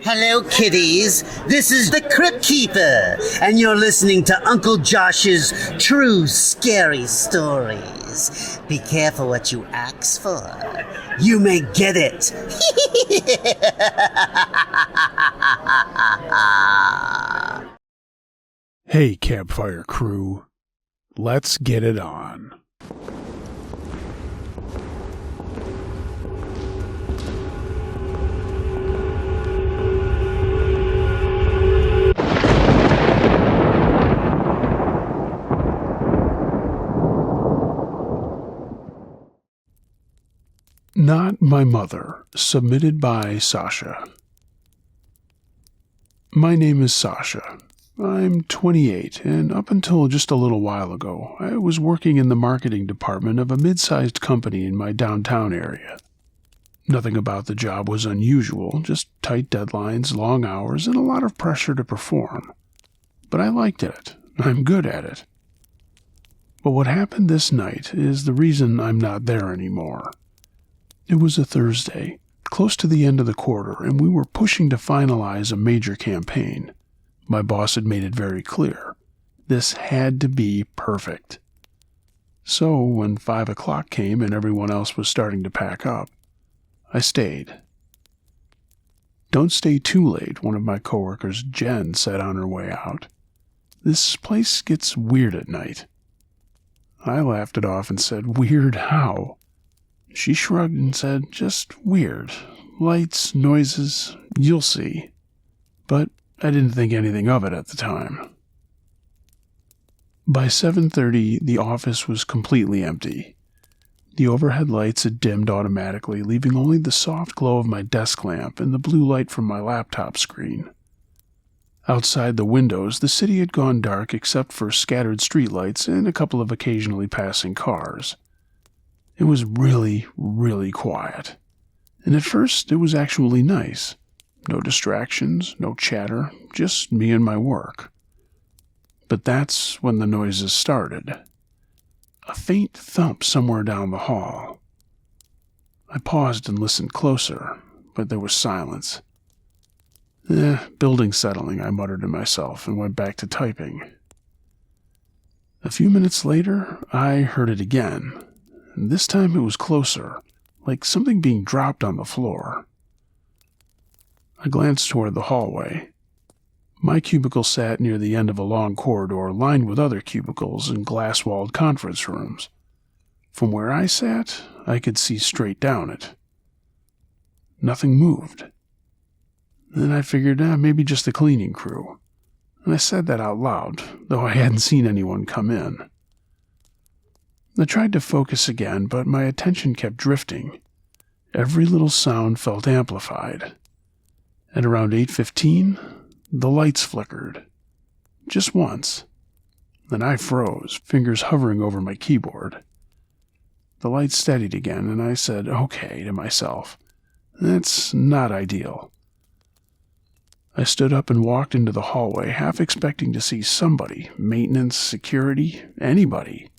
Hello, kiddies. This is the Crypt Keeper, and you're listening to Uncle Josh's True Scary Stories. Be careful what you ask for. You may get it. Hey, campfire crew. Let's get it on. Not My Mother, submitted by Sasha. My name is Sasha. I'm 28, and up until just a little while ago, I was working in the marketing department of a mid-sized company in my downtown area. Nothing about the job was unusual, just tight deadlines, long hours, and a lot of pressure to perform. But I liked it. I'm good at it. But what happened this night is the reason I'm not there anymore. It was a Thursday, close to the end of the quarter, and we were pushing to finalize a major campaign. My boss had made it very clear. This had to be perfect. So, when 5 o'clock came and everyone else was starting to pack up, I stayed. "Don't stay too late," one of my coworkers, Jen, said on her way out. "This place gets weird at night." I laughed it off and said, "Weird how?" She shrugged and said, "Just weird. Lights, noises, you'll see." But I didn't think anything of it at the time. By 7:30, the office was completely empty. The overhead lights had dimmed automatically, leaving only the soft glow of my desk lamp and the blue light from my laptop screen. Outside the windows, the city had gone dark except for scattered streetlights and a couple of occasionally passing cars. It was really, really quiet. And at first, it was actually nice. No distractions, no chatter, just me and my work. But that's when the noises started. A faint thump somewhere down the hall. I paused and listened closer, but there was silence. Building settling, I muttered to myself and went back to typing. A few minutes later, I heard it again. This time it was closer, like something being dropped on the floor. I glanced toward the hallway. My cubicle sat near the end of a long corridor lined with other cubicles and glass-walled conference rooms. From where I sat, I could see straight down it. Nothing moved. Then I figured, maybe just the cleaning crew. And I said that out loud, though I hadn't seen anyone come in. I tried to focus again, but my attention kept drifting. Every little sound felt amplified. At around 8:15, the lights flickered. Just once. Then I froze, fingers hovering over my keyboard. The lights steadied again, and I said, "Okay," to myself. That's not ideal. I stood up and walked into the hallway, half expecting to see somebody, maintenance, security, anybody.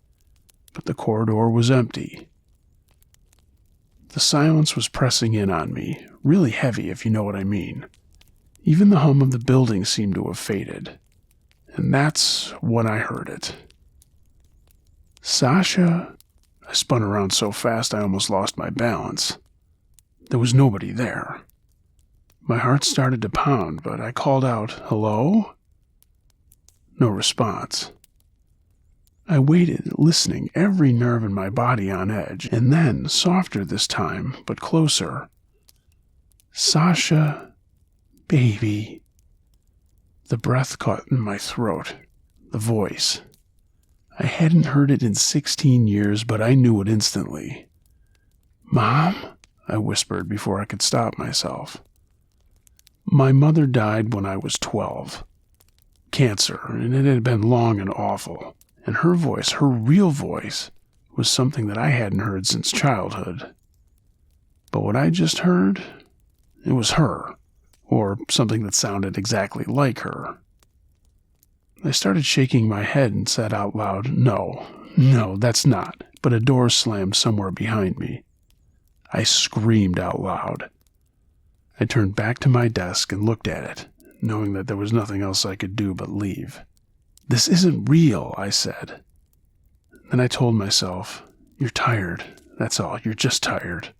But the corridor was empty. The silence was pressing in on me, really heavy if you know what I mean. Even the hum of the building seemed to have faded. And that's when I heard it. "Sasha!" I spun around so fast I almost lost my balance. There was nobody there. My heart started to pound, but I called out, "Hello?" No response. I waited, listening, every nerve in my body on edge, and then, softer this time, but closer. "Sasha, baby." The breath caught in my throat, the voice. I hadn't heard it in 16 years, but I knew it instantly. "Mom?" I whispered before I could stop myself. My mother died when I was 12. Cancer, and it had been long and awful. And her voice, her real voice, was something that I hadn't heard since childhood. But what I just heard, it was her, or something that sounded exactly like her. I started shaking my head and said out loud, No, that's not," but a door slammed somewhere behind me. I screamed out loud. I turned back to my desk and looked at it, knowing that there was nothing else I could do but leave. "This isn't real," I said. Then I told myself, "You're tired. That's all. You're just tired."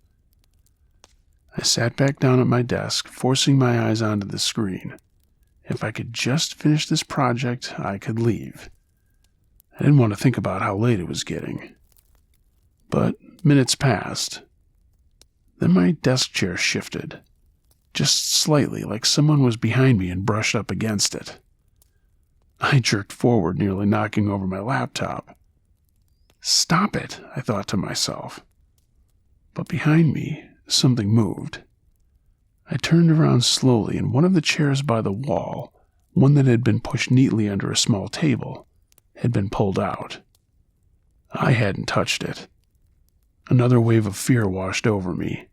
I sat back down at my desk, forcing my eyes onto the screen. If I could just finish this project, I could leave. I didn't want to think about how late it was getting. But minutes passed. Then my desk chair shifted, just slightly, like someone was behind me and brushed up against it. I jerked forward, nearly knocking over my laptop. "Stop it," I thought to myself. But behind me, something moved. I turned around slowly, and one of the chairs by the wall, one that had been pushed neatly under a small table, had been pulled out. I hadn't touched it. Another wave of fear washed over me.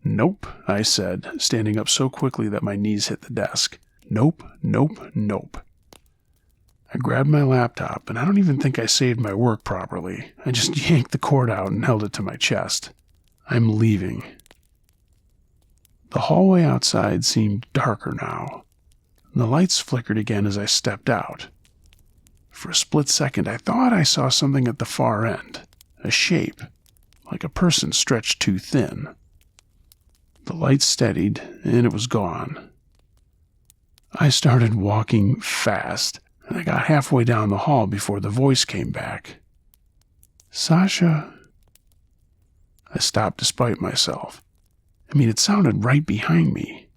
"Nope," I said, standing up so quickly that my knees hit the desk. "Nope, nope, nope." I grabbed my laptop, and I don't even think I saved my work properly. I just yanked the cord out and held it to my chest. I'm leaving. The hallway outside seemed darker now. The lights flickered again as I stepped out. For a split second, I thought I saw something at the far end, a shape, like a person stretched too thin. The light steadied, and it was gone. I started walking fast, and I got halfway down the hall before the voice came back. "Sasha." I stopped despite myself. It sounded right behind me.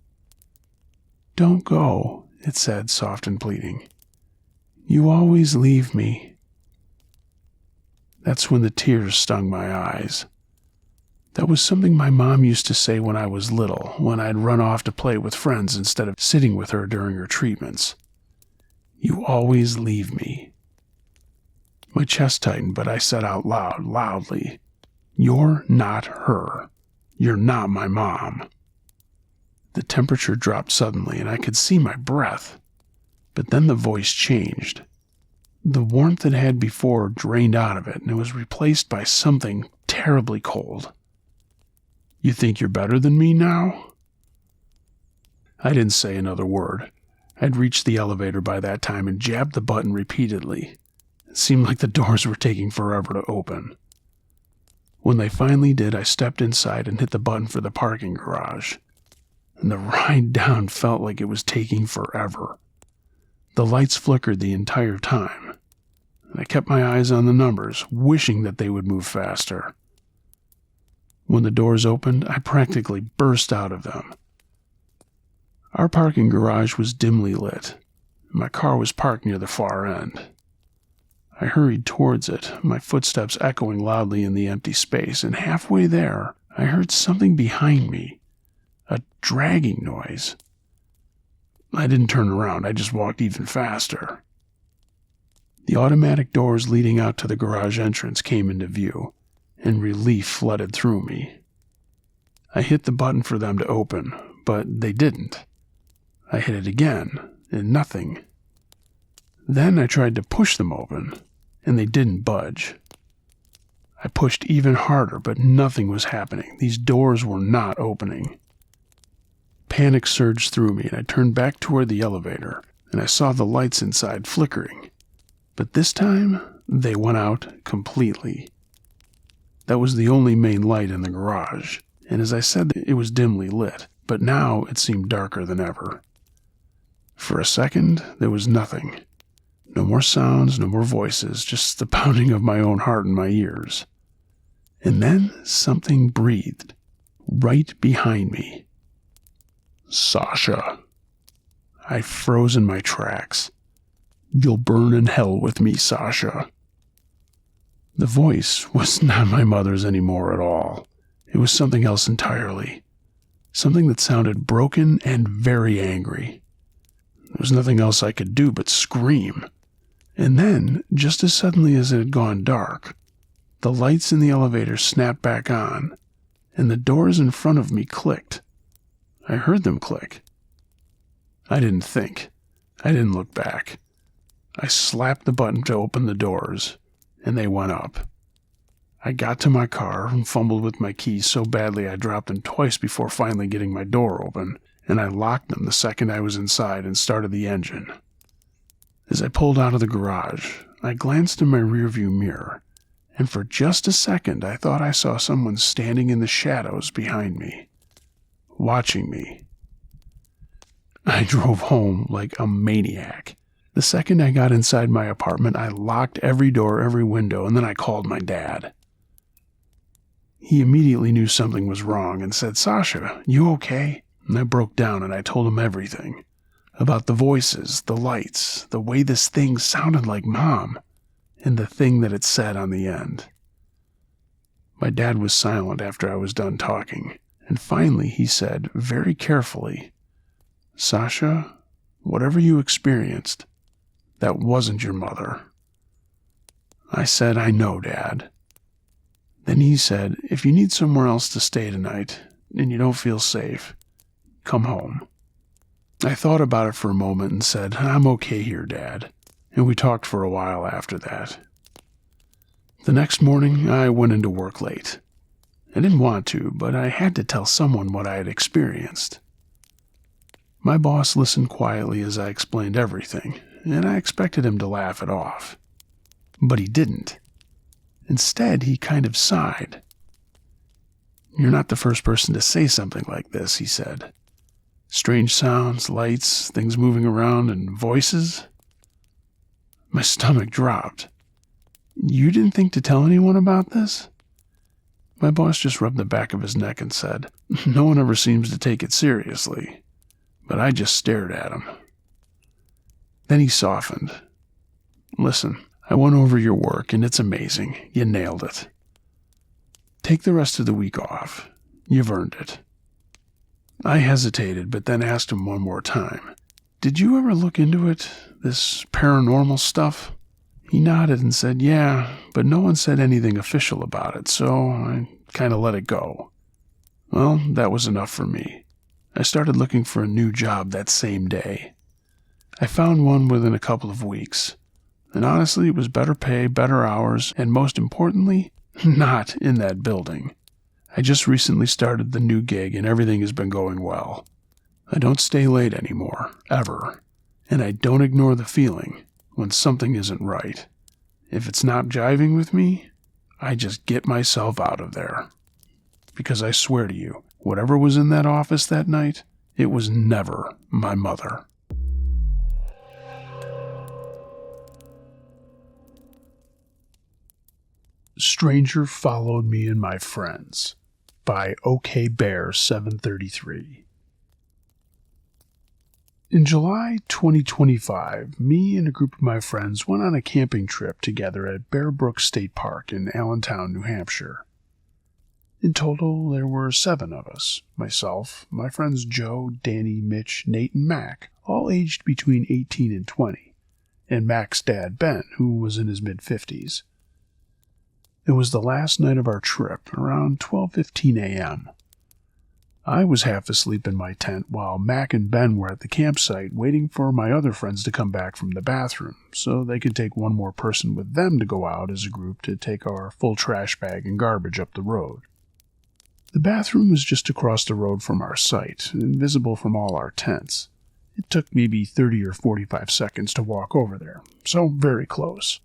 "Don't go," it said, soft and pleading. "You always leave me." That's when the tears stung my eyes. That was something my mom used to say when I was little, when I'd run off to play with friends instead of sitting with her during her treatments. "You always leave me." My chest tightened, but I said out loud, loudly, "You're not her. You're not my mom." The temperature dropped suddenly, and I could see my breath. But then the voice changed. The warmth it had before drained out of it, and it was replaced by something terribly cold. "You think you're better than me now?" I didn't say another word. I'd reached the elevator by that time and jabbed the button repeatedly. It seemed like the doors were taking forever to open. When they finally did, I stepped inside and hit the button for the parking garage. And the ride down felt like it was taking forever. The lights flickered the entire time. And I kept my eyes on the numbers, wishing that they would move faster. When the doors opened, I practically burst out of them. Our parking garage was dimly lit. My car was parked near the far end. I hurried towards it, my footsteps echoing loudly in the empty space, and halfway there, I heard something behind me, a dragging noise. I didn't turn around, I just walked even faster. The automatic doors leading out to the garage entrance came into view, and relief flooded through me. I hit the button for them to open, but they didn't. I hit it again, and nothing. Then I tried to push them open, and they didn't budge. I pushed even harder, but nothing was happening. These doors were not opening. Panic surged through me, and I turned back toward the elevator, and I saw the lights inside flickering. But this time, they went out completely. That was the only main light in the garage, and as I said, it was dimly lit, but now it seemed darker than ever. For a second, there was nothing. No more sounds, no more voices, just the pounding of my own heart in my ears. And then something breathed, right behind me. "Sasha." I froze in my tracks. "You'll burn in hell with me, Sasha." The voice was not my mother's anymore at all. It was something else entirely. Something that sounded broken and very angry. There was nothing else I could do but scream. And then, just as suddenly as it had gone dark, the lights in the elevator snapped back on, and the doors in front of me clicked. I heard them click. I didn't think. I didn't look back. I slapped the button to open the doors, and they went up. I got to my car and fumbled with my keys so badly I dropped them twice before finally getting my door open, and I locked them the second I was inside and started the engine. As I pulled out of the garage, I glanced in my rearview mirror, and for just a second I thought I saw someone standing in the shadows behind me, watching me. I drove home like a maniac. The second I got inside my apartment, I locked every door, every window, and then I called my dad. He immediately knew something was wrong and said, "Sasha, you okay?" And I broke down and I told him everything. About the voices, the lights, the way this thing sounded like Mom, and the thing that it said on the end. My dad was silent after I was done talking, and finally he said, very carefully, "Sasha, whatever you experienced, that wasn't your mother." I said, "I know, Dad." Then he said, "If you need somewhere else to stay tonight, and you don't feel safe, come home." I thought about it for a moment and said, "I'm okay here, Dad," and we talked for a while after that. The next morning, I went into work late. I didn't want to, but I had to tell someone what I had experienced. My boss listened quietly as I explained everything, and I expected him to laugh it off. But he didn't. Instead, he kind of sighed. "You're not the first person to say something like this," he said. "Strange sounds, lights, things moving around, and voices." My stomach dropped. "You didn't think to tell anyone about this?" My boss just rubbed the back of his neck and said, "No one ever seems to take it seriously." But I just stared at him. Then he softened. "Listen, I went over your work, and it's amazing. You nailed it. Take the rest of the week off. You've earned it." I hesitated, but then asked him one more time, "Did you ever look into it, this paranormal stuff?" He nodded and said, "Yeah, but no one said anything official about it, so I kind of let it go." Well, that was enough for me. I started looking for a new job that same day. I found one within a couple of weeks, and honestly, it was better pay, better hours, and most importantly, not in that building. I just recently started the new gig and everything has been going well. I don't stay late anymore, ever, and I don't ignore the feeling when something isn't right. If it's not jiving with me, I just get myself out of there. Because I swear to you, whatever was in that office that night, it was never my mother. Stranger Followed Me and My Friends by OKBear733. In July 2025, me and a group of my friends went on a camping trip together at Bear Brook State Park in Allentown, New Hampshire. In total, there were 7 of us, myself, my friends Joe, Danny, Mitch, Nate, and Mac, all aged between 18 and 20, and Mac's dad, Ben, who was in his mid-50s. It was the last night of our trip, around 12:15 a.m. I was half asleep in my tent while Mac and Ben were at the campsite waiting for my other friends to come back from the bathroom so they could take one more person with them to go out as a group to take our full trash bag and garbage up the road. The bathroom was just across the road from our site, and visible from all our tents. It took maybe 30 or 45 seconds to walk over there, so very close.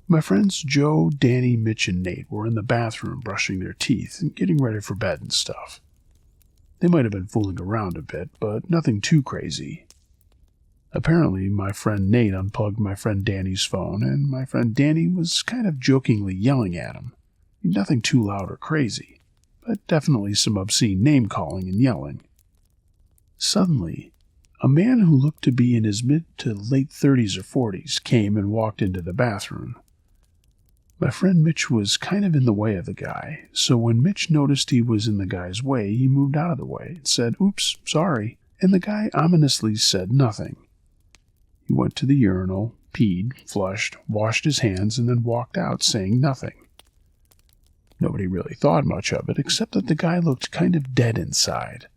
My friends Joe, Danny, Mitch, and Nate were in the bathroom brushing their teeth and getting ready for bed and stuff. They might have been fooling around a bit, but nothing too crazy. Apparently, my friend Nate unplugged my friend Danny's phone, and my friend Danny was kind of jokingly yelling at him. Nothing too loud or crazy, but definitely some obscene name-calling and yelling. Suddenly, a man who looked to be in his mid to late 30s or 40s came and walked into the bathroom. My friend Mitch was kind of in the way of the guy, so when Mitch noticed he was in the guy's way, he moved out of the way and said, "Oops, sorry," and the guy ominously said nothing. He went to the urinal, peed, flushed, washed his hands, and then walked out, saying nothing. Nobody really thought much of it, except that the guy looked kind of dead inside.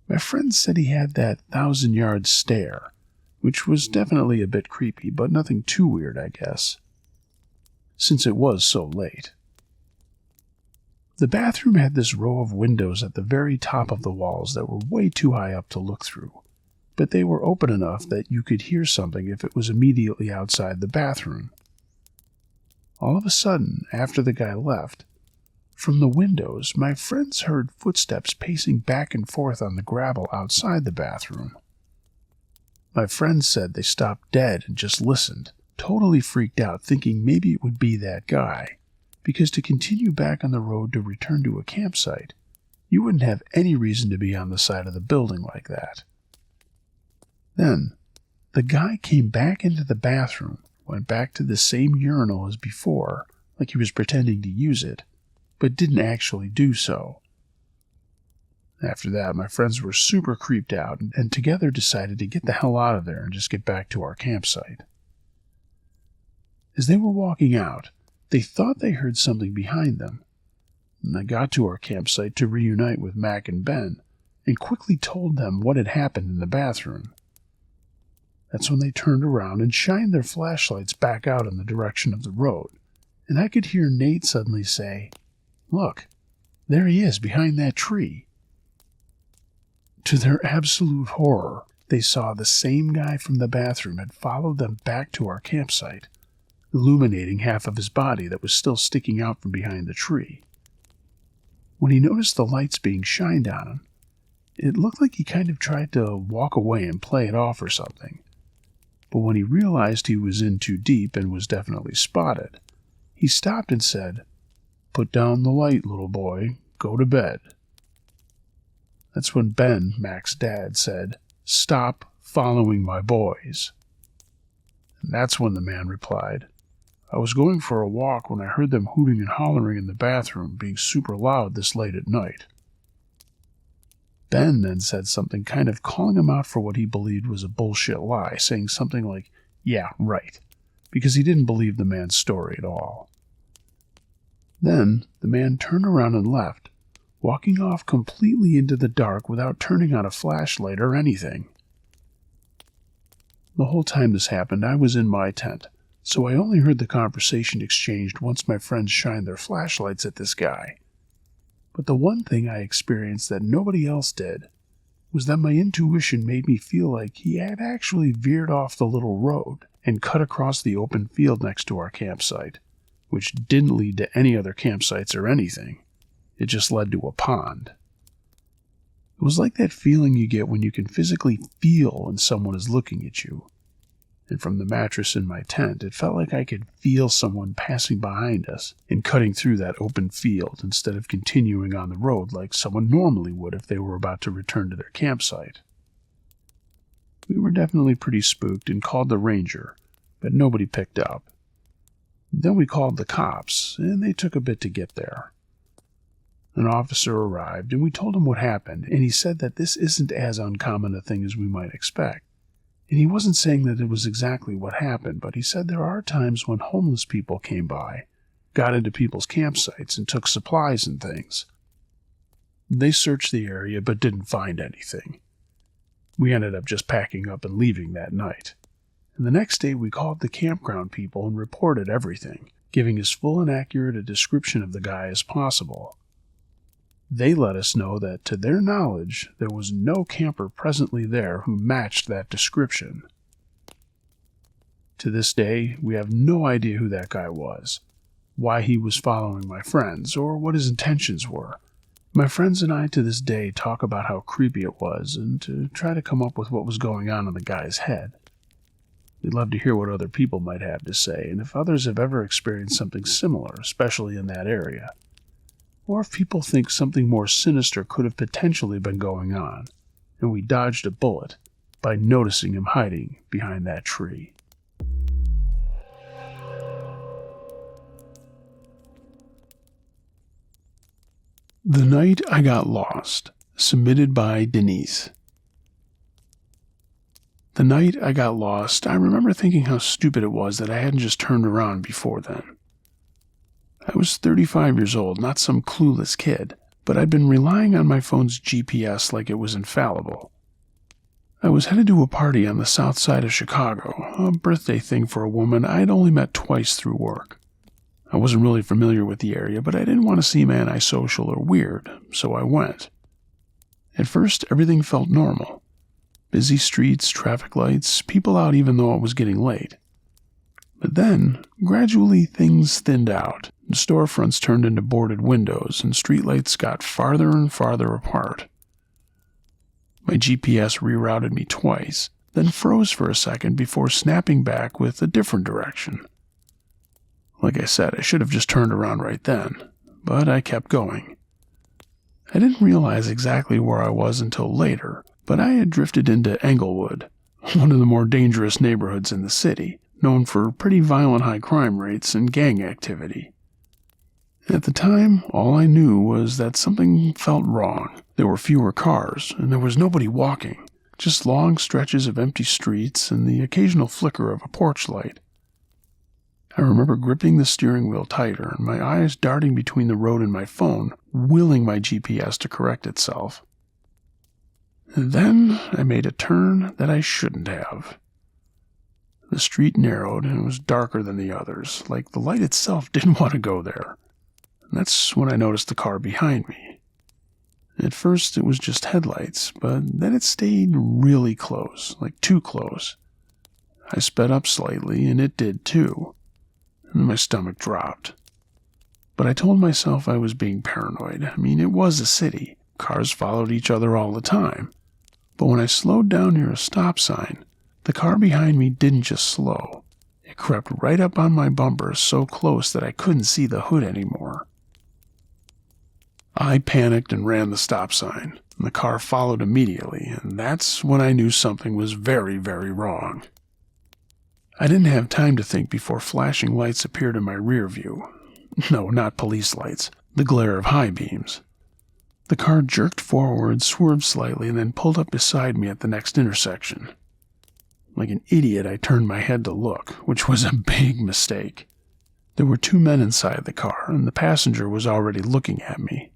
My friend said he had that 1,000-yard stare, which was definitely a bit creepy, but nothing too weird, I guess, since it was so late. The bathroom had this row of windows at the very top of the walls that were way too high up to look through, but they were open enough that you could hear something if it was immediately outside the bathroom. All of a sudden, after the guy left, from the windows, my friends heard footsteps pacing back and forth on the gravel outside the bathroom. My friends said they stopped dead and just listened, totally freaked out, thinking maybe it would be that guy, because to continue back on the road to return to a campsite, you wouldn't have any reason to be on the side of the building like that. Then, the guy came back into the bathroom, went back to the same urinal as before, like he was pretending to use it, but didn't actually do so. After that, my friends were super creeped out and together decided to get the hell out of there and just get back to our campsite. As they were walking out, they thought they heard something behind them, and I got to our campsite to reunite with Mac and Ben and quickly told them what had happened in the bathroom. That's when they turned around and shined their flashlights back out in the direction of the road, and I could hear Nate suddenly say, "Look, there he is behind that tree." To their absolute horror, they saw the same guy from the bathroom had followed them back to our campsite, illuminating half of his body that was still sticking out from behind the tree. When he noticed the lights being shined on him, it looked like he kind of tried to walk away and play it off or something. But when he realized he was in too deep and was definitely spotted, he stopped and said, "Put down the light, little boy. Go to bed." That's when Ben, Mac's dad, said, "Stop following my boys." And that's when the man replied, "I was going for a walk when I heard them hooting and hollering in the bathroom, being super loud this late at night." Ben then said something kind of calling him out for what he believed was a bullshit lie, saying something like, "Yeah, right," because he didn't believe the man's story at all. Then the man turned around and left, walking off completely into the dark without turning on a flashlight or anything. The whole time this happened, I was in my tent, so I only heard the conversation exchanged once my friends shined their flashlights at this guy. But the one thing I experienced that nobody else did was that my intuition made me feel like he had actually veered off the little road and cut across the open field next to our campsite, which didn't lead to any other campsites or anything. It just led to a pond. It was like that feeling you get when you can physically feel when someone is looking at you. And from the mattress in my tent, it felt like I could feel someone passing behind us and cutting through that open field instead of continuing on the road like someone normally would if they were about to return to their campsite. We were definitely pretty spooked and called the ranger, but nobody picked up. Then we called the cops, and they took a bit to get there. An officer arrived, and we told him what happened, and he said that this isn't as uncommon a thing as we might expect. And he wasn't saying that it was exactly what happened, but he said there are times when homeless people came by, got into people's campsites, and took supplies and things. They searched the area but didn't find anything. We ended up just packing up and leaving that night. And the next day we called the campground people and reported everything, giving as full and accurate a description of the guy as possible. They let us know that, to their knowledge, there was no camper presently there who matched that description. To this day, we have no idea who that guy was, why he was following my friends, or what his intentions were. My friends and I to this day talk about how creepy it was and to try to come up with what was going on in the guy's head. We'd love to hear what other people might have to say, and if others have ever experienced something similar, especially in that area. Or if people think something more sinister could have potentially been going on, and we dodged a bullet by noticing him hiding behind that tree. The Night I Got Lost, submitted by Denise. The night I got lost, I remember thinking how stupid it was that I hadn't just turned around before then. I was 35 years old, not some clueless kid, but I'd been relying on my phone's GPS like it was infallible. I was headed to a party on the south side of Chicago, a birthday thing for a woman I'd only met twice through work. I wasn't really familiar with the area, but I didn't want to seem antisocial or weird, so I went. At first, everything felt normal. Busy streets, traffic lights, people out even though it was getting late. But then, gradually things thinned out. The storefronts turned into boarded windows, and streetlights got farther and farther apart. My GPS rerouted me twice, then froze for a second before snapping back with a different direction. Like I said, I should have just turned around right then, but I kept going. I didn't realize exactly where I was until later, but I had drifted into Englewood, one of the more dangerous neighborhoods in the city, known for pretty violent high crime rates and gang activity. At the time, all I knew was that something felt wrong. There were fewer cars, and there was nobody walking, just long stretches of empty streets and the occasional flicker of a porch light. I remember gripping the steering wheel tighter and my eyes darting between the road and my phone, willing my GPS to correct itself. And then I made a turn that I shouldn't have. The street narrowed and it was darker than the others, like the light itself didn't want to go there. And that's when I noticed the car behind me. At first it was just headlights, but then it stayed really close, like too close. I sped up slightly and it did too. And my stomach dropped. But I told myself I was being paranoid. I mean, it was a city. Cars followed each other all the time. But when I slowed down near a stop sign, the car behind me didn't just slow. It crept right up on my bumper so close that I couldn't see the hood anymore. I panicked and ran the stop sign, and the car followed immediately, and that's when I knew something was very, very wrong. I didn't have time to think before flashing lights appeared in my rear view. No, not police lights, the glare of high beams. The car jerked forward, swerved slightly, and then pulled up beside me at the next intersection. Like an idiot, I turned my head to look, which was a big mistake. There were two men inside the car, and the passenger was already looking at me.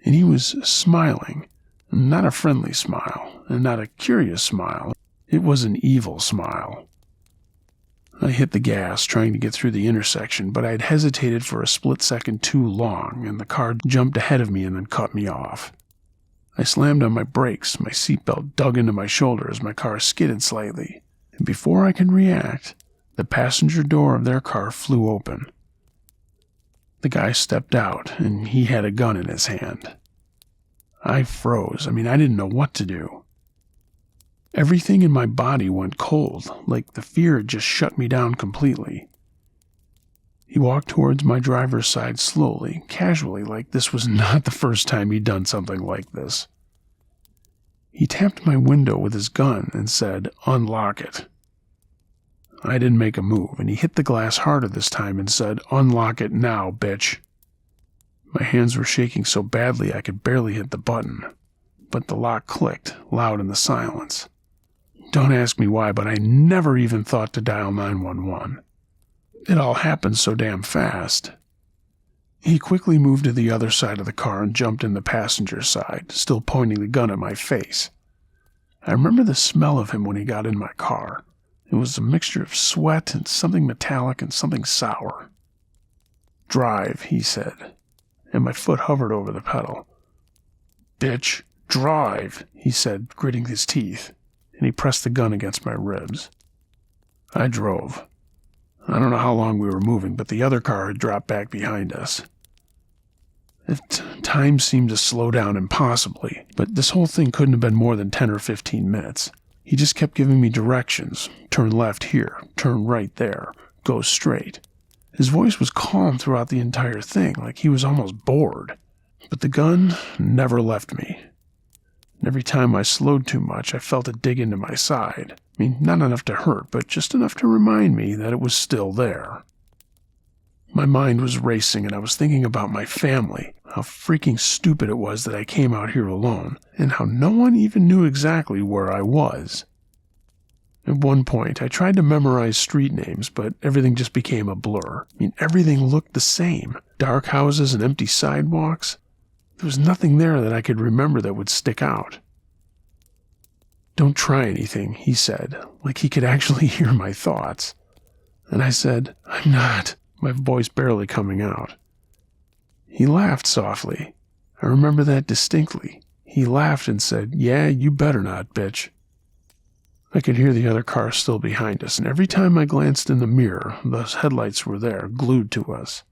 And he was smiling, not a friendly smile, and not a curious smile. It was an evil smile. I hit the gas, trying to get through the intersection, but I'd hesitated for a split second too long, and the car jumped ahead of me and then cut me off. I slammed on my brakes, my seatbelt dug into my shoulder as my car skidded slightly, and before I could react, the passenger door of their car flew open. The guy stepped out, and he had a gun in his hand. I froze. I didn't know what to do. Everything in my body went cold, like the fear had just shut me down completely. He walked towards my driver's side slowly, casually, like this was not the first time he'd done something like this. He tapped my window with his gun and said, "Unlock it." I didn't make a move, and he hit the glass harder this time and said, "Unlock it now, bitch." My hands were shaking so badly I could barely hit the button, but the lock clicked, loud in the silence. Don't ask me why, but I never even thought to dial 911. It all happened so damn fast. He quickly moved to the other side of the car and jumped in the passenger side, still pointing the gun at my face. I remember the smell of him when he got in my car. It was a mixture of sweat and something metallic and something sour. "Drive," he said, and my foot hovered over the pedal. "Bitch, drive," he said, gritting his teeth, and he pressed the gun against my ribs. I drove. I don't know how long we were moving, but the other car had dropped back behind us. Time seemed to slow down impossibly, but this whole thing couldn't have been more than 10 or 15 minutes. He just kept giving me directions. Turn left here, turn right there, go straight. His voice was calm throughout the entire thing, like he was almost bored. But the gun never left me. And every time I slowed too much, I felt it dig into my side. Not enough to hurt, but just enough to remind me that it was still there. My mind was racing, and I was thinking about my family, how freaking stupid it was that I came out here alone, and how no one even knew exactly where I was. At one point, I tried to memorize street names, but everything just became a blur. Everything looked the same. Dark houses and empty sidewalks. There was nothing there that I could remember that would stick out. "Don't try anything," he said, like he could actually hear my thoughts. And I said, "I'm not." my voice barely coming out. He laughed softly. I remember that distinctly. He laughed and said, "Yeah, you better not, bitch." I could hear the other car still behind us, and every time I glanced in the mirror, those headlights were there, glued to us.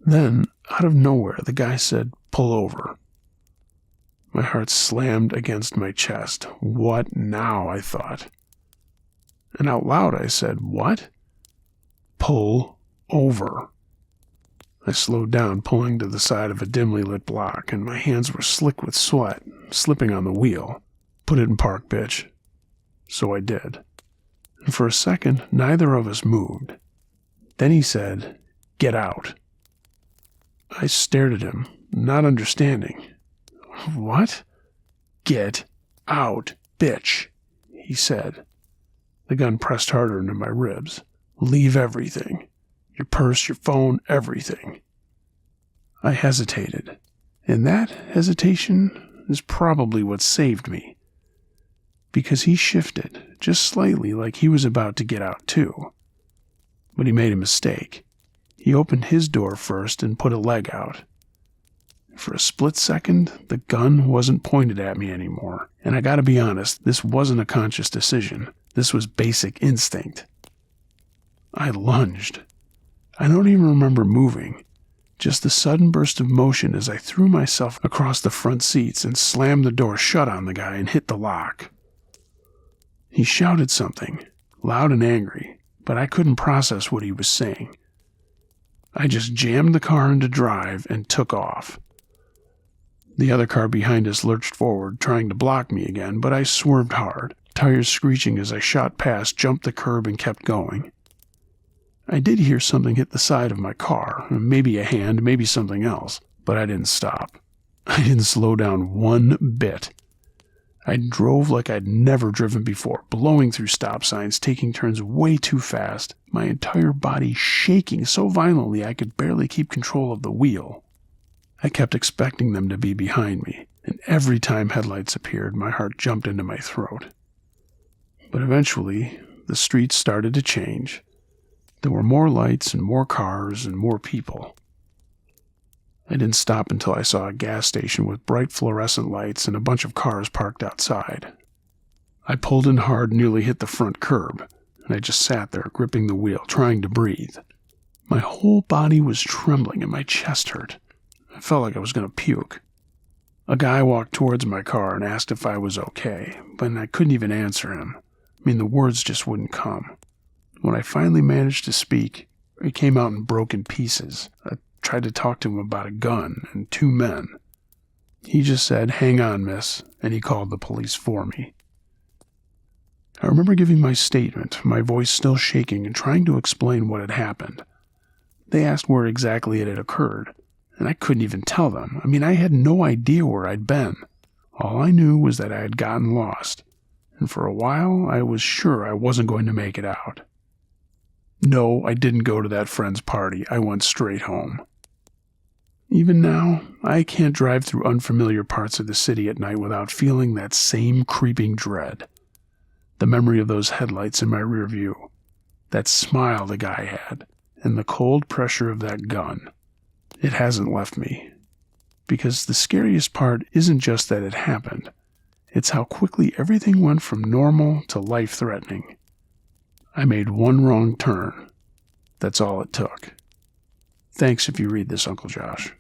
Then, out of nowhere, the guy said, "Pull over." My heart slammed against my chest. What now, I thought. And out loud I said, "What?" "Pull over." I slowed down, pulling to the side of a dimly lit block, and my hands were slick with sweat, slipping on the wheel. "Put it in park, bitch." So I did. And for a second, neither of us moved. Then he said, "Get out." I stared at him, not understanding. "What?" "Get out, bitch," he said. The gun pressed harder into my ribs. "Leave everything. Your purse, your phone, everything." I hesitated, and that hesitation is probably what saved me. Because he shifted, just slightly, like he was about to get out too. But he made a mistake. He opened his door first and put a leg out. For a split second, the gun wasn't pointed at me anymore. And I gotta be honest, this wasn't a conscious decision. This was basic instinct. I lunged. I don't even remember moving. Just the sudden burst of motion as I threw myself across the front seats and slammed the door shut on the guy and hit the lock. He shouted something, loud and angry, but I couldn't process what he was saying. I just jammed the car into drive and took off. The other car behind us lurched forward, trying to block me again, but I swerved hard, tires screeching as I shot past, jumped the curb, and kept going. I did hear something hit the side of my car, maybe a hand, maybe something else, but I didn't stop. I didn't slow down one bit. I drove like I'd never driven before, blowing through stop signs, taking turns way too fast, my entire body shaking so violently I could barely keep control of the wheel. I kept expecting them to be behind me, and every time headlights appeared, my heart jumped into my throat. But eventually, the streets started to change. There were more lights and more cars and more people. I didn't stop until I saw a gas station with bright fluorescent lights and a bunch of cars parked outside. I pulled in hard, nearly hit the front curb, and I just sat there, gripping the wheel, trying to breathe. My whole body was trembling and my chest hurt. I felt like I was going to puke. A guy walked towards my car and asked if I was okay, but I couldn't even answer him. The words just wouldn't come. When I finally managed to speak, it came out in broken pieces. I tried to talk to him about a gun and 2 men. He just said, "Hang on, miss," and he called the police for me. I remember giving my statement, my voice still shaking, and trying to explain what had happened. They asked where exactly it had occurred, and I couldn't even tell them. I had no idea where I'd been. All I knew was that I had gotten lost, and for a while I was sure I wasn't going to make it out. No, I didn't go to that friend's party. I went straight home. Even now, I can't drive through unfamiliar parts of the city at night without feeling that same creeping dread. The memory of those headlights in my rear view, that smile the guy had, and the cold pressure of that gun. It hasn't left me. Because the scariest part isn't just that it happened. It's how quickly everything went from normal to life-threatening. I made one wrong turn. That's all it took. Thanks if you read this, Uncle Josh.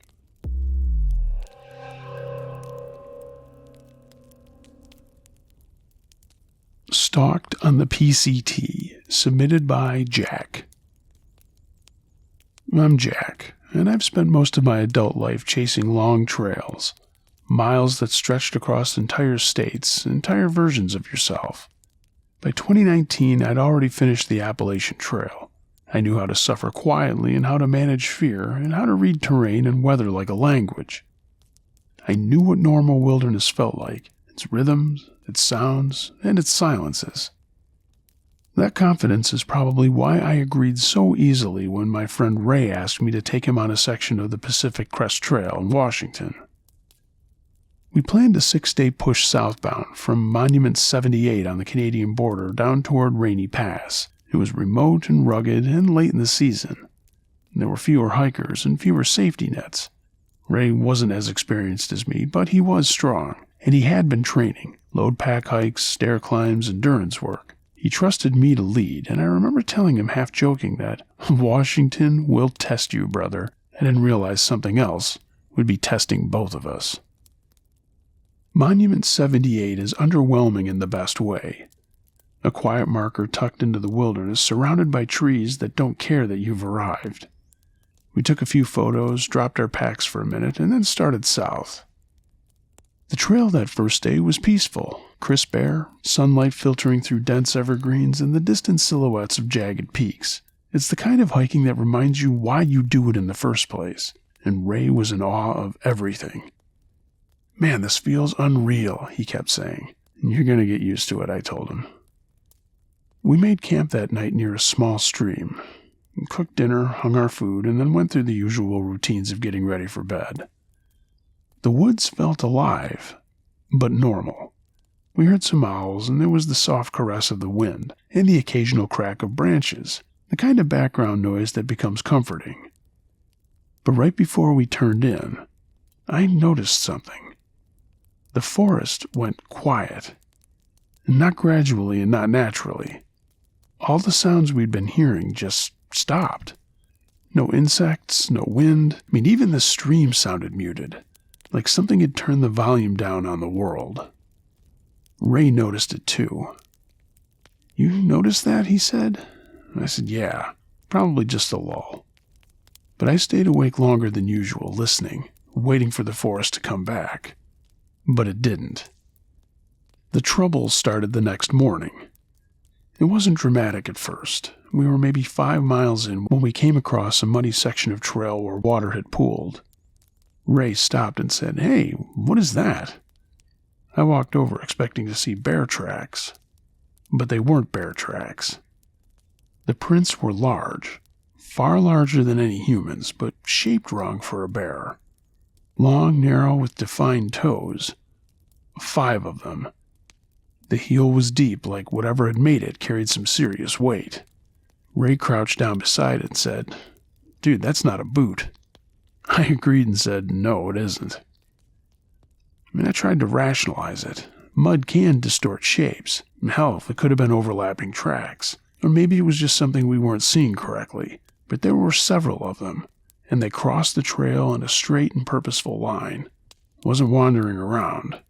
Stalked on the PCT, submitted by Jack. I'm Jack, and I've spent most of my adult life chasing long trails, miles that stretched across entire states, entire versions of yourself. By 2019, I'd already finished the Appalachian Trail. I knew how to suffer quietly and how to manage fear and how to read terrain and weather like a language. I knew what normal wilderness felt like, its rhythms, its sounds, and its silences. That confidence is probably why I agreed so easily when my friend Ray asked me to take him on a section of the Pacific Crest Trail in Washington. We planned a 6-day push southbound from Monument 78 on the Canadian border down toward Rainy Pass, It was remote and rugged and late in the season. There were fewer hikers and fewer safety nets. Ray wasn't as experienced as me, but he was strong, and he had been training, load pack hikes, stair climbs, endurance work. He trusted me to lead, and I remember telling him half-joking that, Washington will test you, brother. I didn't realize something else would be testing both of us. Monument 78 is underwhelming in the best way. A quiet marker tucked into the wilderness, surrounded by trees that don't care that you've arrived. We took a few photos, dropped our packs for a minute, and then started south. The trail that first day was peaceful, crisp air, sunlight filtering through dense evergreens, and the distant silhouettes of jagged peaks. It's the kind of hiking that reminds you why you do it in the first place, and Ray was in awe of everything. "Man, this feels unreal," he kept saying. "You're going to get used to it," I told him. We made camp that night near a small stream. We cooked dinner, hung our food, and then went through the usual routines of getting ready for bed. The woods felt alive, but normal. We heard some owls, and there was the soft caress of the wind, and the occasional crack of branches, the kind of background noise that becomes comforting. But right before we turned in, I noticed something. The forest went quiet. Not gradually and not naturally. All the sounds we'd been hearing just stopped. No insects, no wind. Even the stream sounded muted, like something had turned the volume down on the world. Ray noticed it too. "You noticed that?" he said. I said, "Yeah, probably just a lull." But I stayed awake longer than usual, listening, waiting for the forest to come back. But it didn't. The trouble started the next morning. It wasn't dramatic at first. We were maybe 5 miles in when we came across a muddy section of trail where water had pooled. Ray stopped and said, "Hey, what is that?" I walked over expecting to see bear tracks. But they weren't bear tracks. The prints were large, far larger than any humans, but shaped wrong for a bear. Long, narrow, with defined toes. 5 of them. The heel was deep, like whatever had made it carried some serious weight. Ray crouched down beside it and said, "Dude, that's not a boot." I agreed and said, "No, it isn't." I tried to rationalize it. Mud can distort shapes. Hell, it could have been overlapping tracks. Or maybe it was just something we weren't seeing correctly. But there were several of them, and they crossed the trail in a straight and purposeful line. It wasn't wandering around.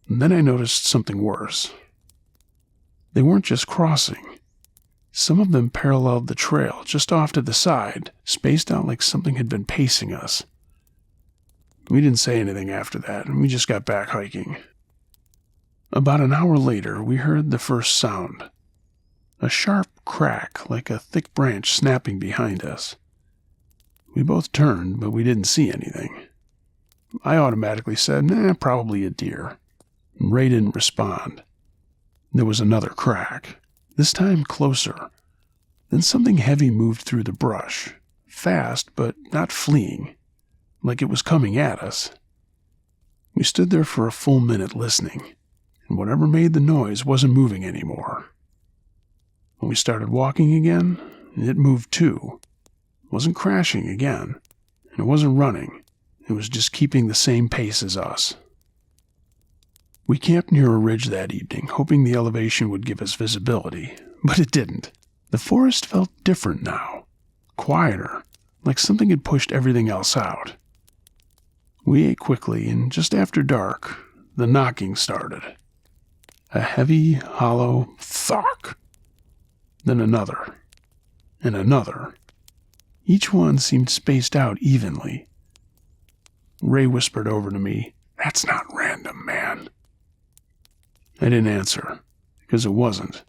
And then I noticed something worse. They weren't just crossing. Some of them paralleled the trail, just off to the side, spaced out like something had been pacing us. We didn't say anything after that, and we just got back hiking. About an hour later, we heard the first sound. A sharp crack, like a thick branch snapping behind us. We both turned, but we didn't see anything. I automatically said, probably a deer. Ray didn't respond. There was another crack, this time closer. Then something heavy moved through the brush, fast but not fleeing, like it was coming at us. We stood there for a full minute listening, and whatever made the noise wasn't moving anymore. When we started walking again, it moved too. It wasn't crashing again, and it wasn't running. It was just keeping the same pace as us. We camped near a ridge that evening, hoping the elevation would give us visibility, but it didn't. The forest felt different now, quieter, like something had pushed everything else out. We ate quickly, and just after dark, the knocking started. A heavy, hollow thunk. Then another, and another. Each one seemed spaced out evenly. Ray whispered over to me, "That's not random, man." I didn't answer, because it wasn't.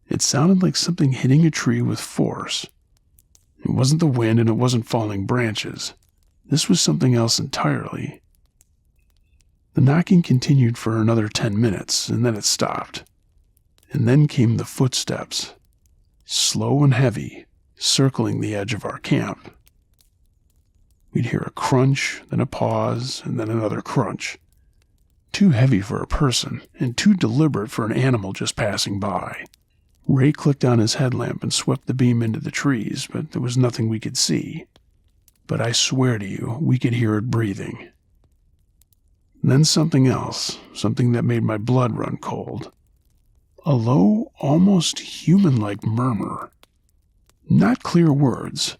It sounded like something hitting a tree with force. It wasn't the wind and it wasn't falling branches. This was something else entirely. The knocking continued for another 10 minutes, and then it stopped. And then came the footsteps, slow and heavy, circling the edge of our camp. We'd hear a crunch, then a pause, and then another crunch. Too heavy for a person, and too deliberate for an animal just passing by. Ray clicked on his headlamp and swept the beam into the trees, but there was nothing we could see. But I swear to you, we could hear it breathing. Then something else, something that made my blood run cold. A low, almost human-like murmur. Not clear words,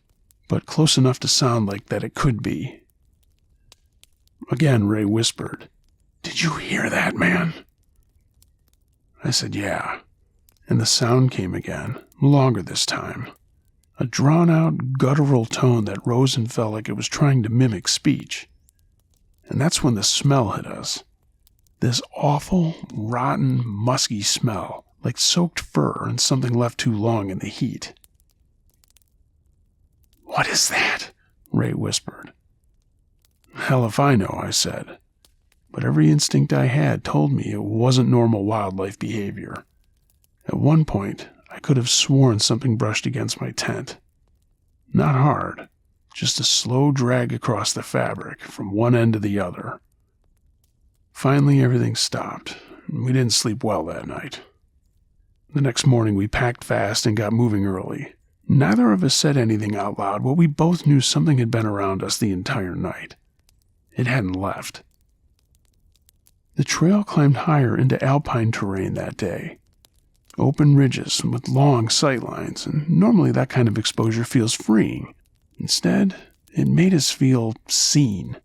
but close enough to sound like that it could be. Again, Ray whispered, "Did you hear that, man?" I said, "Yeah." And the sound came again, longer this time. A drawn-out, guttural tone that rose and fell like it was trying to mimic speech. And that's when the smell hit us. This awful, rotten, musky smell, like soaked fur and something left too long in the heat. "What is that?" Ray whispered. "Hell if I know," I said. But every instinct I had told me it wasn't normal wildlife behavior. At one point, I could have sworn something brushed against my tent. Not hard, just a slow drag across the fabric from one end to the other. Finally, everything stopped, and we didn't sleep well that night. The next morning, we packed fast and got moving early. Neither of us said anything out loud, but we both knew something had been around us the entire night. It hadn't left. The trail climbed higher into alpine terrain that day. Open ridges with long sight lines, and normally that kind of exposure feels freeing. Instead, it made us feel seen.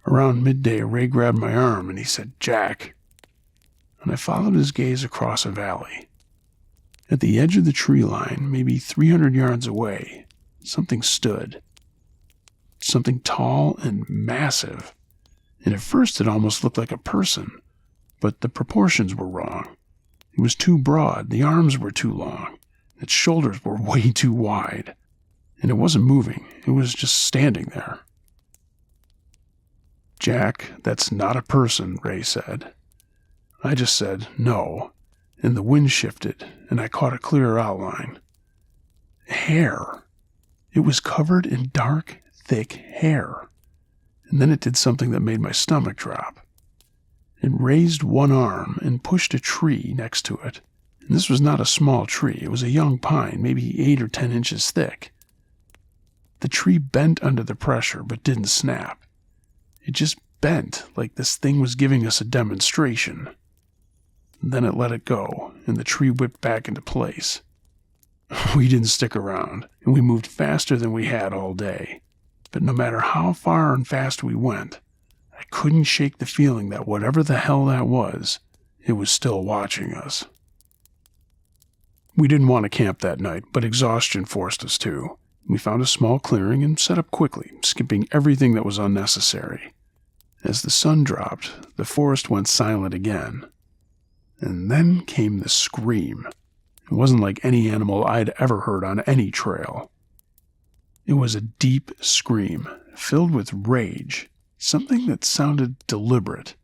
Around midday, Ray grabbed my arm and he said, "Jack." And I followed his gaze across a valley. At the edge of the tree line, maybe 300 yards away, something stood. Something tall and massive. And at first it almost looked like a person, but the proportions were wrong. It was too broad, the arms were too long, its shoulders were way too wide, and it wasn't moving, it was just standing there. "Jack, that's not a person," Ray said. I just said, "No," and the wind shifted, and I caught a clearer outline. Hair. It was covered in dark, thick hair. And then it did something that made my stomach drop. It raised one arm and pushed a tree next to it. And this was not a small tree. It was a young pine, maybe 8 or 10 inches thick. The tree bent under the pressure, but didn't snap. It just bent like this thing was giving us a demonstration. Then it let it go, and the tree whipped back into place. We didn't stick around, and we moved faster than we had all day. But no matter how far and fast we went, I couldn't shake the feeling that whatever the hell that was, it was still watching us. We didn't want to camp that night, but exhaustion forced us to. We found a small clearing and set up quickly, skipping everything that was unnecessary. As the sun dropped, the forest went silent again. And then came the scream. It wasn't like any animal I'd ever heard on any trail. It was a deep scream, filled with rage, something that sounded deliberate.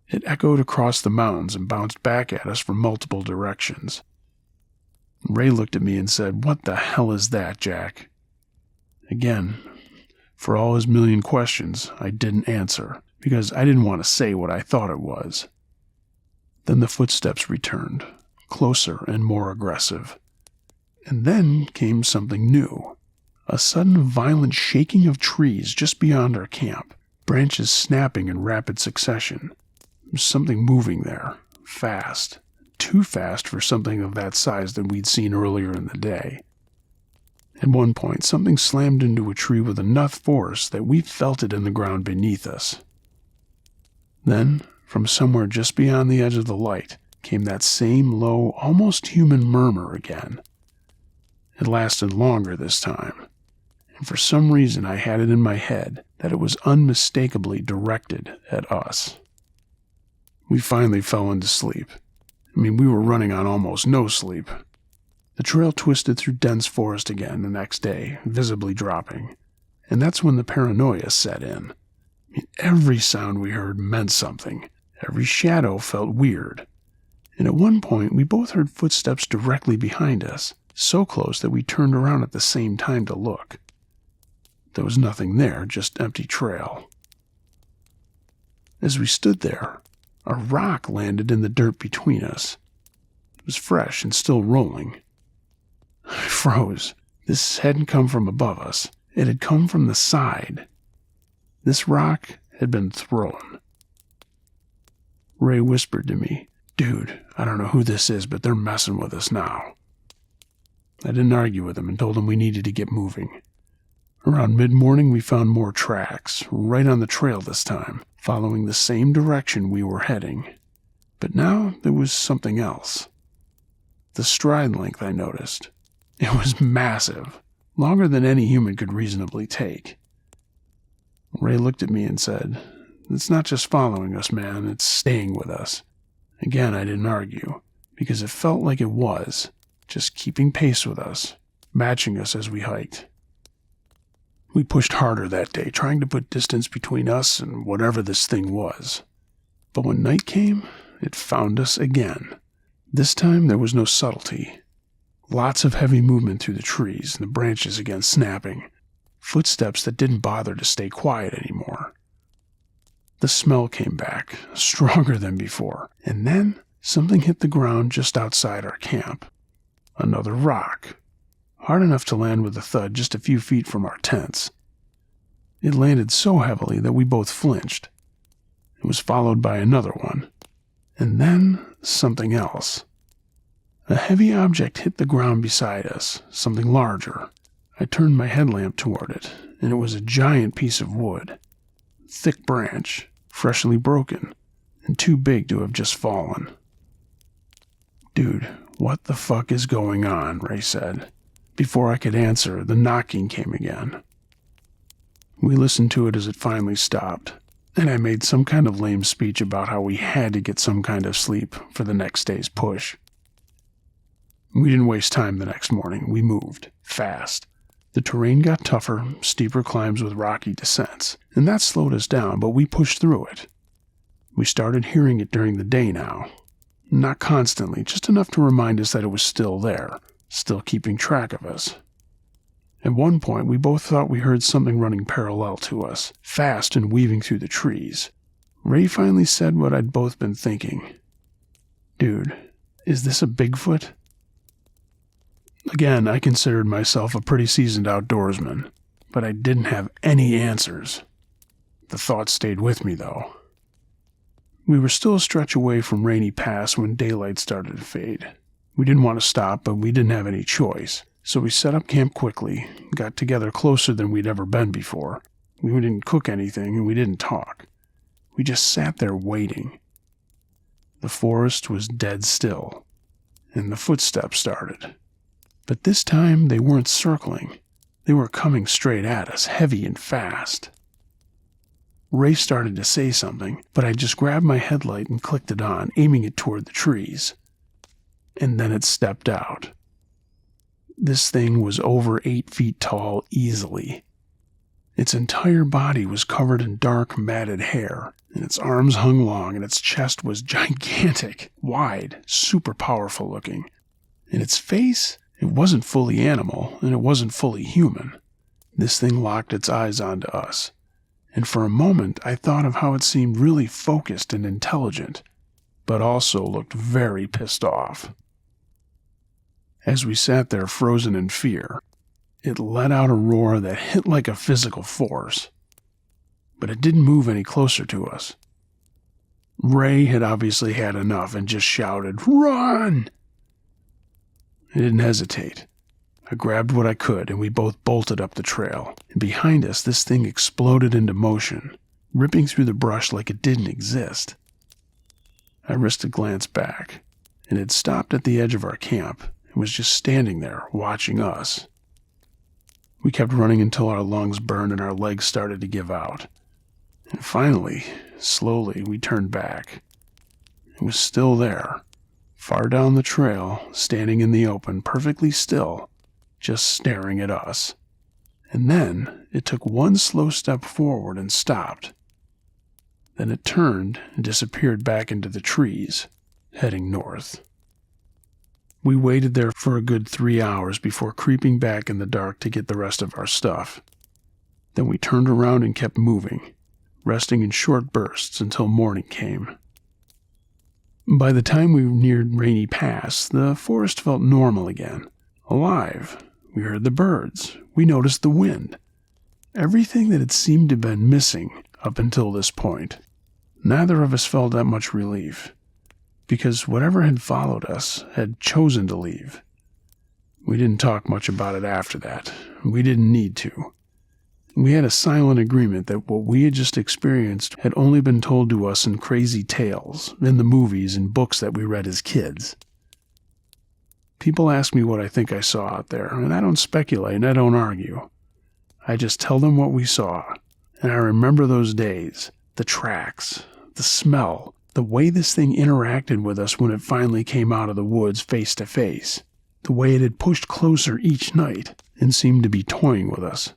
It echoed across the mountains and bounced back at us from multiple directions. Ray looked at me and said, "What the hell is that, Jack?" Again, for all his million questions, I didn't answer, because I didn't want to say what I thought it was. Then the footsteps returned, closer and more aggressive. And then came something new. A sudden violent shaking of trees just beyond our camp, branches snapping in rapid succession. There was something moving there, fast, too fast for something of that size that we'd seen earlier in the day. At one point, something slammed into a tree with enough force that we felt it in the ground beneath us. Then, from somewhere just beyond the edge of the light, came that same low, almost human murmur again. It lasted longer this time. And for some reason I had it in my head that it was unmistakably directed at us. We finally fell into sleep. We were running on almost no sleep. The trail twisted through dense forest again the next day, visibly dropping. And that's when the paranoia set in. Every sound we heard meant something. Every shadow felt weird. And at one point we both heard footsteps directly behind us, so close that we turned around at the same time to look. There was nothing there, just empty trail. As we stood there, a rock landed in the dirt between us. was fresh and still rolling. I froze. This hadn't come from above us. It had come from the side. This rock had been thrown. Ray whispered to me, "Dude, I don't know who this is, but they're messing with us now." I didn't argue with him and told him we needed to get moving. Around mid-morning, we found more tracks, right on the trail this time, following the same direction we were heading. But now there was something else. The stride length, I noticed. It was massive, longer than any human could reasonably take. Ray looked at me and said, "It's not just following us, man, it's staying with us." Again, I didn't argue, because it felt like it was, just keeping pace with us, matching us as we hiked. We pushed harder that day, trying to put distance between us and whatever this thing was. But when night came, it found us again. This time there was no subtlety. Lots of heavy movement through the trees, and the branches again snapping. Footsteps that didn't bother to stay quiet anymore. The smell came back, stronger than before, and then something hit the ground just outside our camp. Another rock, hard enough to land with a thud just a few feet from our tents. It landed so heavily that we both flinched. It was followed by another one, and then something else. A heavy object hit the ground beside us, something larger. I turned my headlamp toward it, and it was a giant piece of wood. Thick branch, freshly broken, and too big to have just fallen. "Dude, what the fuck is going on?" Ray said. Before I could answer, the knocking came again. We listened to it as it finally stopped, and I made some kind of lame speech about how we had to get some kind of sleep for the next day's push. We didn't waste time the next morning. We moved, fast. The terrain got tougher, steeper climbs with rocky descents, and that slowed us down, but we pushed through it. We started hearing it during the day now. Not constantly, just enough to remind us that it was still there, still keeping track of us. At one point, we both thought we heard something running parallel to us, fast and weaving through the trees. Ray finally said what I'd both been thinking. "Dude, is this a Bigfoot?" Again, I considered myself a pretty seasoned outdoorsman, but I didn't have any answers. The thought stayed with me, though. We were still a stretch away from Rainy Pass when daylight started to fade. We didn't want to stop, but we didn't have any choice, so we set up camp quickly, got together closer than we'd ever been before. We didn't cook anything, and we didn't talk. We just sat there waiting. The forest was dead still, and the footsteps started. But this time they weren't circling. They were coming straight at us, heavy and fast. Ray started to say something, but I just grabbed my headlight and clicked it on, aiming it toward the trees. And then it stepped out. This thing was over 8 feet tall easily. Its entire body was covered in dark, matted hair, and its arms hung long, and its chest was gigantic, wide, super powerful looking. And its face, it wasn't fully animal, and it wasn't fully human. This thing locked its eyes onto us, and for a moment I thought of how it seemed really focused and intelligent, but also looked very pissed off. As we sat there frozen in fear, it let out a roar that hit like a physical force, but it didn't move any closer to us. Ray had obviously had enough and just shouted, "Run!" I didn't hesitate. I grabbed what I could, and we both bolted up the trail. And behind us, this thing exploded into motion, ripping through the brush like it didn't exist. I risked a glance back, and it stopped at the edge of our camp and was just standing there, watching us. We kept running until our lungs burned and our legs started to give out. And finally, slowly, we turned back. It was still there, far down the trail, standing in the open, perfectly still, just staring at us. And then it took one slow step forward and stopped. Then it turned and disappeared back into the trees, heading north. We waited there for a good 3 hours before creeping back in the dark to get the rest of our stuff. Then we turned around and kept moving, resting in short bursts until morning came. By the time we neared Rainy Pass, the forest felt normal again, alive. We heard the birds. We noticed the wind. Everything that had seemed to have been missing up until this point. Neither of us felt that much relief, because whatever had followed us had chosen to leave. We didn't talk much about it after that. We didn't need to. We had a silent agreement that what we had just experienced had only been told to us in crazy tales, in the movies and books that we read as kids. People ask me what I think I saw out there, and I don't speculate and I don't argue. I just tell them what we saw, and I remember those days, the tracks, the smell, the way this thing interacted with us when it finally came out of the woods face to face, the way it had pushed closer each night and seemed to be toying with us.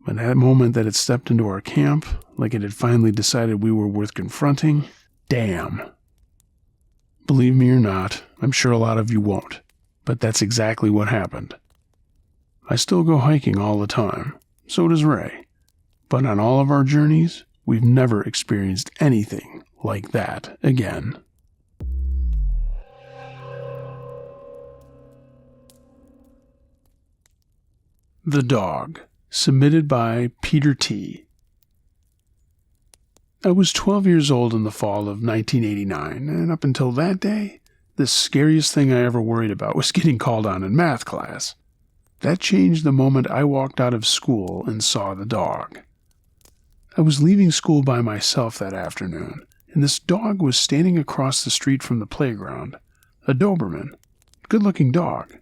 But that moment that it stepped into our camp, like it had finally decided we were worth confronting, damn. Believe me or not, I'm sure a lot of you won't, but that's exactly what happened. I still go hiking all the time, so does Ray, but on all of our journeys, we've never experienced anything like that again. The Dog, submitted by Peter T. I was 12 years old in the fall of 1989, and up until that day, the scariest thing I ever worried about was getting called on in math class. That changed the moment I walked out of school and saw the dog. I was leaving school by myself that afternoon, and this dog was standing across the street from the playground. A Doberman. Good-looking dog.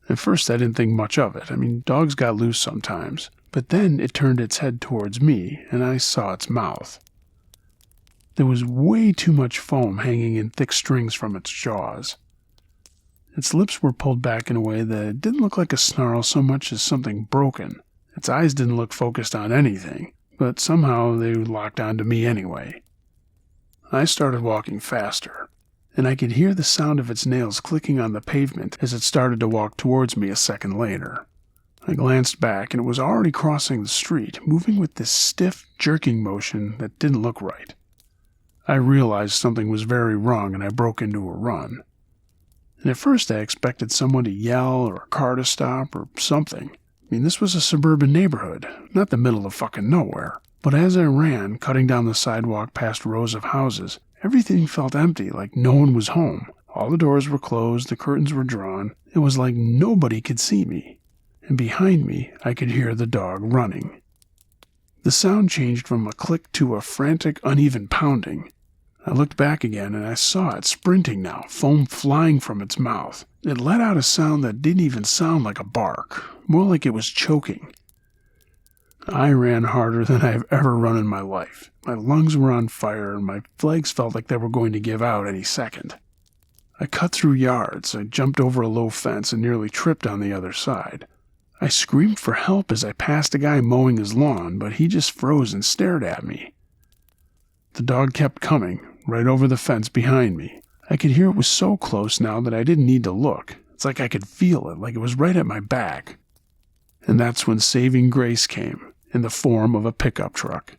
At first I didn't think much of it. Dogs got loose sometimes. But then it turned its head towards me, and I saw its mouth. There was way too much foam hanging in thick strings from its jaws. Its lips were pulled back in a way that didn't look like a snarl so much as something broken. Its eyes didn't look focused on anything, but somehow they locked onto me anyway. I started walking faster, and I could hear the sound of its nails clicking on the pavement as it started to walk towards me a second later. I glanced back, and it was already crossing the street, moving with this stiff, jerking motion that didn't look right. I realized something was very wrong, and I broke into a run. And at first I expected someone to yell or a car to stop or something. This was a suburban neighborhood, not the middle of fucking nowhere. But as I ran, cutting down the sidewalk past rows of houses, everything felt empty, like no one was home. All the doors were closed, the curtains were drawn. It was like nobody could see me. And behind me, I could hear the dog running. The sound changed from a click to a frantic, uneven pounding. I looked back again, and I saw it sprinting now, foam flying from its mouth. It let out a sound that didn't even sound like a bark, more like it was choking. I ran harder than I've ever run in my life. My lungs were on fire, and my legs felt like they were going to give out any second. I cut through yards. I jumped over a low fence and nearly tripped on the other side. I screamed for help as I passed a guy mowing his lawn, but he just froze and stared at me. The dog kept coming, right over the fence behind me. I could hear it was so close now that I didn't need to look. It's like I could feel it, like it was right at my back. And that's when saving grace came, in the form of a pickup truck.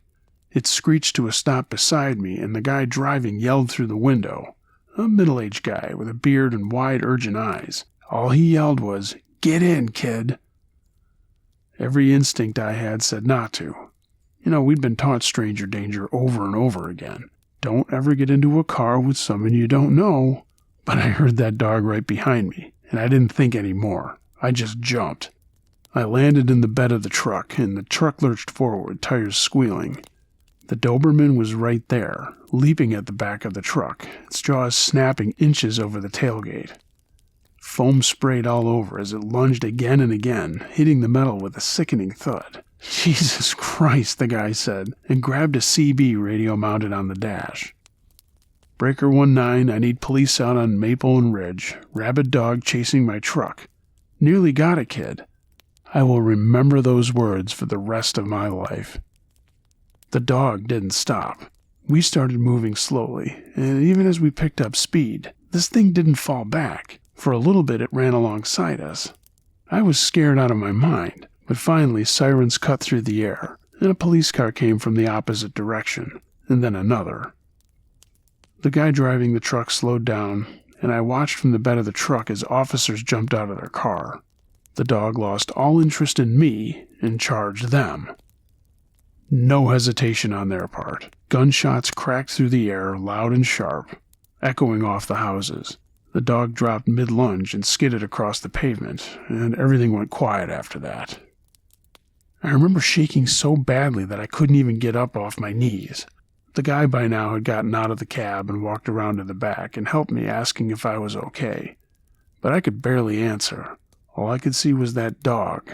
It screeched to a stop beside me, and the guy driving yelled through the window. A middle-aged guy with a beard and wide, urgent eyes. All he yelled was, "Get in, kid." Every instinct I had said not to. We'd been taught stranger danger over and over again. Don't ever get into a car with someone you don't know. But I heard that dog right behind me, and I didn't think any more. I just jumped. I landed in the bed of the truck, and the truck lurched forward, tires squealing. The Doberman was right there, leaping at the back of the truck, its jaws snapping inches over the tailgate. Foam sprayed all over as it lunged again and again, hitting the metal with a sickening thud. "Jesus Christ," the guy said, and grabbed a CB radio mounted on the dash. "Breaker 19, I need police out on Maple and Ridge. Rabid dog chasing my truck. Nearly got it, kid." I will remember those words for the rest of my life. The dog didn't stop. We started moving slowly, and even as we picked up speed, this thing didn't fall back. For a little bit it ran alongside us. I was scared out of my mind, but finally sirens cut through the air, and a police car came from the opposite direction, and then another. The guy driving the truck slowed down, and I watched from the bed of the truck as officers jumped out of their car. The dog lost all interest in me and charged them. No hesitation on their part. Gunshots cracked through the air, loud and sharp, echoing off the houses. The dog dropped mid-lunge and skidded across the pavement, and everything went quiet after that. I remember shaking so badly that I couldn't even get up off my knees. The guy by now had gotten out of the cab and walked around to the back and helped me, asking if I was okay. But I could barely answer. All I could see was that dog,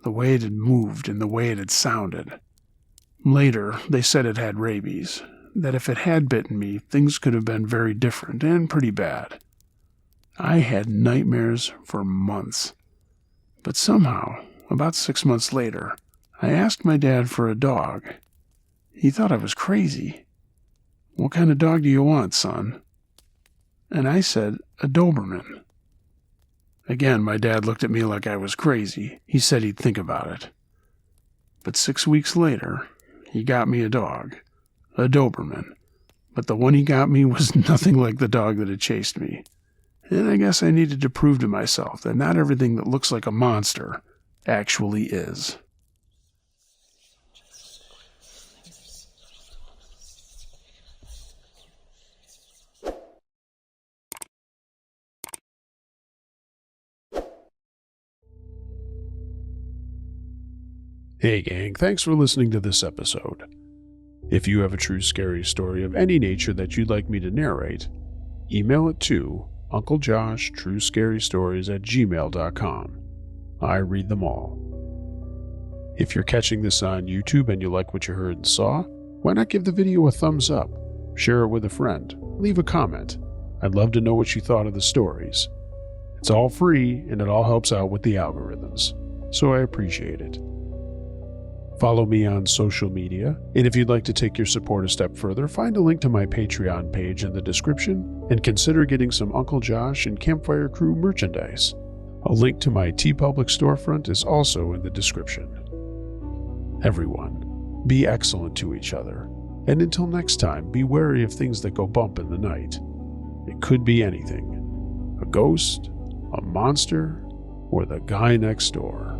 the way it had moved and the way it had sounded. Later, they said it had rabies, that if it had bitten me, things could have been very different and pretty bad. I had nightmares for months. But somehow, about 6 months later, I asked my dad for a dog. He thought I was crazy. "What kind of dog do you want, son?" And I said, "A Doberman." Again, my dad looked at me like I was crazy. He said he'd think about it. But 6 weeks later, he got me a dog, a Doberman. But the one he got me was nothing like the dog that had chased me. And I guess I needed to prove to myself that not everything that looks like a monster actually is. Hey gang, thanks for listening to this episode. If you have a true scary story of any nature that you'd like me to narrate, email it to unclejosh.truescarystories@gmail.com. I read them all. If you're catching this on YouTube and you like what you heard and saw, why not give the video a thumbs up, share it with a friend, leave a comment. I'd love to know what you thought of the stories. It's all free and it all helps out with the algorithms, so I appreciate it. Follow me on social media, and if you'd like to take your support a step further, find a link to my Patreon page in the description, and consider getting some Uncle Josh and Campfire Crew merchandise. A link to my TeePublic storefront is also in the description. Everyone, be excellent to each other, and until next time, be wary of things that go bump in the night. It could be anything: a ghost, a monster, or the guy next door.